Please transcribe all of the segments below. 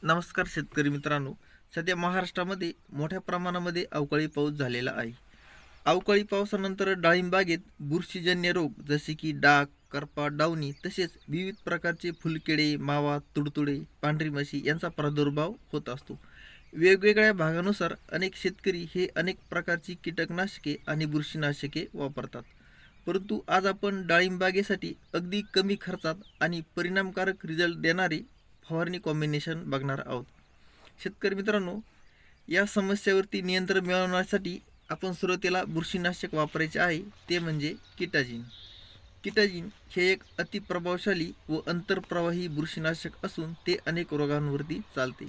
नमस्कार शेतकरी मित्रांनो. सध्या महाराष्ट्रामध्ये मोठ्या प्रमाणामध्ये अवकाळी पाऊस झालेला आहे. अवकाळी पावसानंतर डाळिंब बागेत बुरशीजन्य रोग जसे की डाग, करपा, डावणी तसेच विविध प्रकारचे फुलकिडे, मावा, तुडतुडे, पांढरी माशी यांचा प्रादुर्भाव होत असतो. वेगवेगळ्या भागानुसार अनेक शेतकरी हे अनेक प्रकारची कीटकनाशके आणि बुरशीनाशके वापरतात. परंतु आज आपण डाळिंब बागेसाठी अगदी कमी खर्चात आणि परिणामकारक रिझल्ट देणारे फवारणी कॉम्बिनेशन बघणार आहोत. शेतकरी मित्रांनो, या समस्येवरती नियंत्रण मिळवण्यासाठी आपण सुरुवातीला बुरशीनाशक वापरायचे आहे, ते म्हणजे किटाजिन. किटाजिन हे एक अतिप्रभावशाली व अंतरप्रवाही बुरशीनाशक असून ते अनेक रोगांवरती चालते.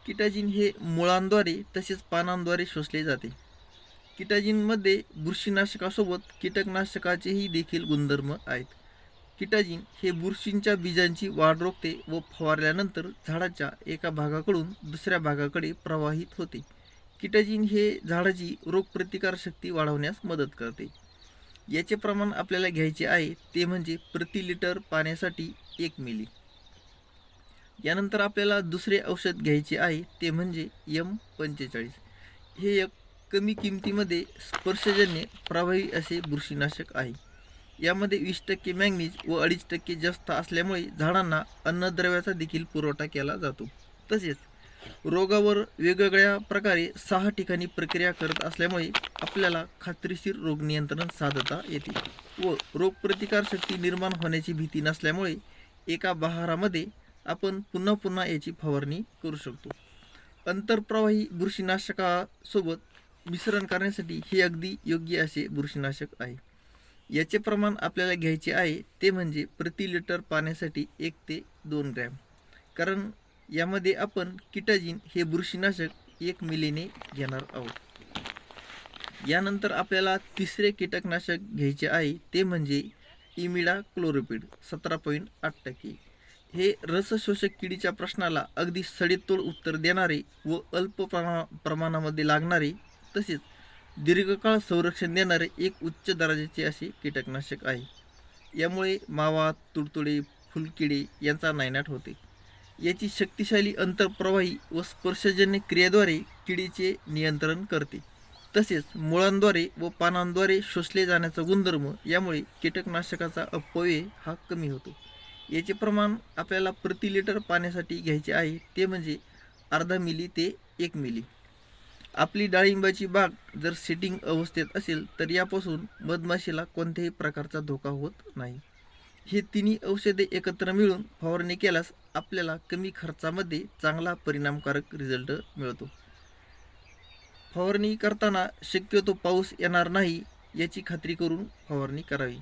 किटाजिन हे मुळांद्वारे तसेच पानांद्वारे शोषले जाते. किटाजिनमध्ये बुरशीनाशकासोबत कीटकनाशकाचेही देखील गुणधर्म आहेत. किटाजिन हे बुरशींच्या बीजांची वाढ रोखते व फवारल्यानंतर झाडाच्या एका भागाकडून दुसऱ्या भागाकडे प्रवाहित होते. किटाजिन हे झाडाची रोगप्रतिकारशक्ती वाढवण्यास मदत करते. याचे प्रमाण आपल्याला घ्यायचे आहे ते म्हणजे प्रति लिटर पाण्यासाठी 1 मिली. यानंतर आपल्याला दुसरे औषध घ्यायचे आहे ते म्हणजे M45. हे एक कमी किमतीमध्ये स्पर्शजन्य प्रभावी असे बुरशीनाशक आहे. यामध्ये 20% मॅंगनीज व 2.5% जास्त असल्यामुळे झाडांना अन्नद्रव्याचा देखील पुरवठा केला जातो. तसेच रोगावर वेगवेगळ्या प्रकारे 6 ठिकाणी प्रक्रिया करत असल्यामुळे आपल्याला खात्रीशीर रोग नियंत्रण साधता येते व रोगप्रतिकारशक्ती निर्माण होण्याची भीती नसल्यामुळे एका बहारामध्ये आपण पुन्हा पुन्हा याची फवारणी करू शकतो. अंतरप्रवाही बुरशीनाशकासोबत मिश्रण करण्यासाठी हे अगदी योग्य असे बुरशीनाशक आहे. याचे प्रमाण आपल्याला घ्यायचे आहे ते म्हणजे प्रति लिटर पाण्यासाठी 1 ते 2 ग्रॅम. कारण यामध्ये आपण किटाजिन हे बुरशीनाशक 1 मिलीने घेणार आहोत. यानंतर आपल्याला तिसरे कीटकनाशक घ्यायचे आहे ते म्हणजे इमिडाक्लोप्रिड 17.8%. हे रसशोषक किडीच्या प्रश्नाला अगदी सडेतोड उत्तर देणारे व अल्प प्रमाणामध्ये लागणारे तसेच दीर्घकाळ संरक्षण देणारे एक उच्च दर्जाचे असे कीटकनाशक आहे. यामुळे मावा, तुडतुडे, फुलकिडे यांचा नायनाट होते. याची शक्तिशाली अंतरप्रवाही व स्पर्शजन्य क्रियेद्वारे किडीचे नियंत्रण करते. तसेच मुळांद्वारे व पानांद्वारे शोषले जाण्याचा गुणधर्म यामुळे कीटकनाशकाचा अपव्यय हा कमी होतो. याचे प्रमाण आपल्याला प्रति लिटर पाण्यासाठी घ्यायचे आहे ते म्हणजे अर्धा मिली ते 1 मिली. आपली डाळिंबाची बाग जर सेटिंग अवस्थेत असेल तर यापासून मधमाशीला कोणत्याही प्रकारचा धोका होत नाही. हे तिन्ही औषधे एकत्र मिळून फवारणी केल्यास आपल्याला कमी खर्चामध्ये चांगला परिणामकारक रिझल्ट मिळतो. फवारणी करताना शक्यतो पाऊस येणार नाही याची खात्री करून फवारणी करावी.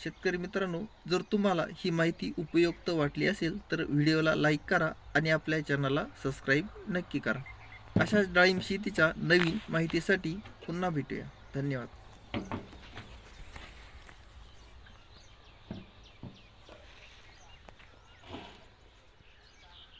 शेतकरी मित्रांनो, जर तुम्हाला ही माहिती उपयुक्त वाटली असेल तर व्हिडिओला लाईक करा आणि आपल्या चॅनलला सबस्क्राईब नक्की करा. अशाच डाळिंब शेतीच्या नवीन माहितीसाठी पुन्हा भेटूया. धन्यवाद.